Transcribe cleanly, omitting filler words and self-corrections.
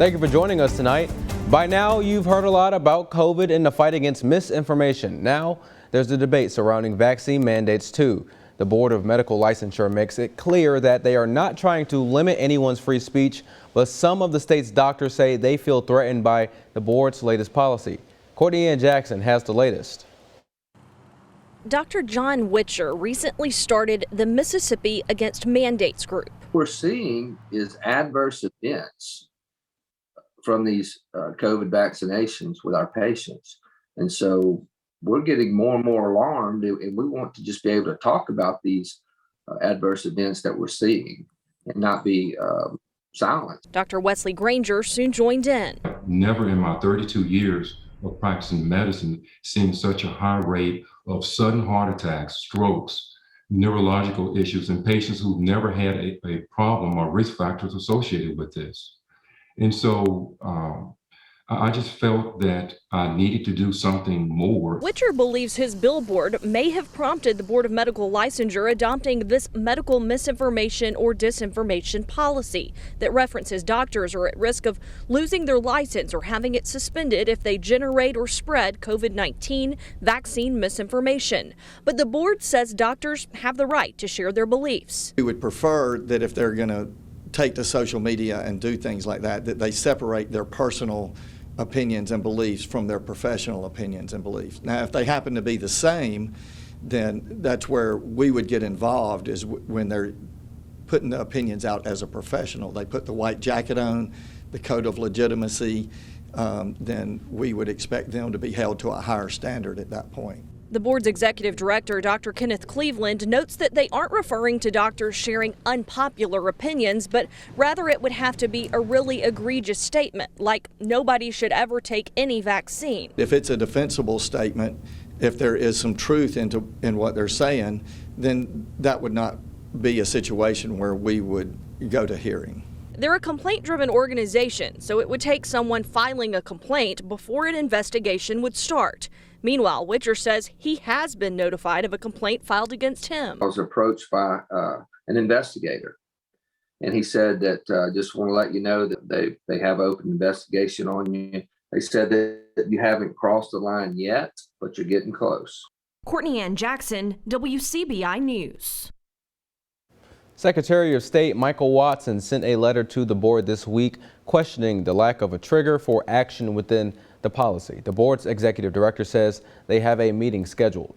Thank you for joining us tonight. By now, you've heard a lot about COVID and the fight against misinformation. Now, there's the debate surrounding vaccine mandates too. The Board of Medical Licensure makes it clear that they are not trying to limit anyone's free speech, but some of the state's doctors say they feel threatened by the board's latest policy. Courtney Ann Jackson has the latest. Dr. John Witcher recently started the Mississippi Against Mandates group. What we're seeing is adverse events from these COVID vaccinations with our patients. And so we're getting more and more alarmed, and we want to just be able to talk about these adverse events that we're seeing and not be silent. Dr. Wesley Granger soon joined in. Never in my 32 years of practicing medicine seen such a high rate of sudden heart attacks, strokes, neurological issues in patients who've never had a problem or risk factors associated with this. And so I just felt that I needed to do something more. Witcher believes his billboard may have prompted the Board of Medical Licensure adopting this medical misinformation or disinformation policy that references doctors are at risk of losing their license or having it suspended if they generate or spread COVID-19 vaccine misinformation. But the board says doctors have the right to share their beliefs. We would prefer that if they're going to take to social media and do things like that, that they separate their personal opinions and beliefs from their professional opinions and beliefs. Now, if they happen to be the same, then that's where we would get involved, is when they're putting the opinions out as a professional. They put the white jacket on, the code of legitimacy, then we would expect them to be held to a higher standard at that point. The board's executive director, Dr. Kenneth Cleveland, notes that they aren't referring to doctors sharing unpopular opinions, but rather it would have to be a really egregious statement, like nobody should ever take any vaccine. If it's a defensible statement, if there is some truth in what they're saying, then that would not be a situation where we would go to hearing. They're a complaint-driven organization, so it would take someone filing a complaint before an investigation would start. Meanwhile, Witcher says he has been notified of a complaint filed against him. I was approached by an investigator, and he said that just want to let you know that they have open investigation on you. They said that you haven't crossed the line yet, but you're getting close. Courtney Ann Jackson, WCBI News. Secretary of State Michael Watson sent a letter to the board this week questioning the lack of a trigger for action within the policy. The board's executive director says they have a meeting scheduled.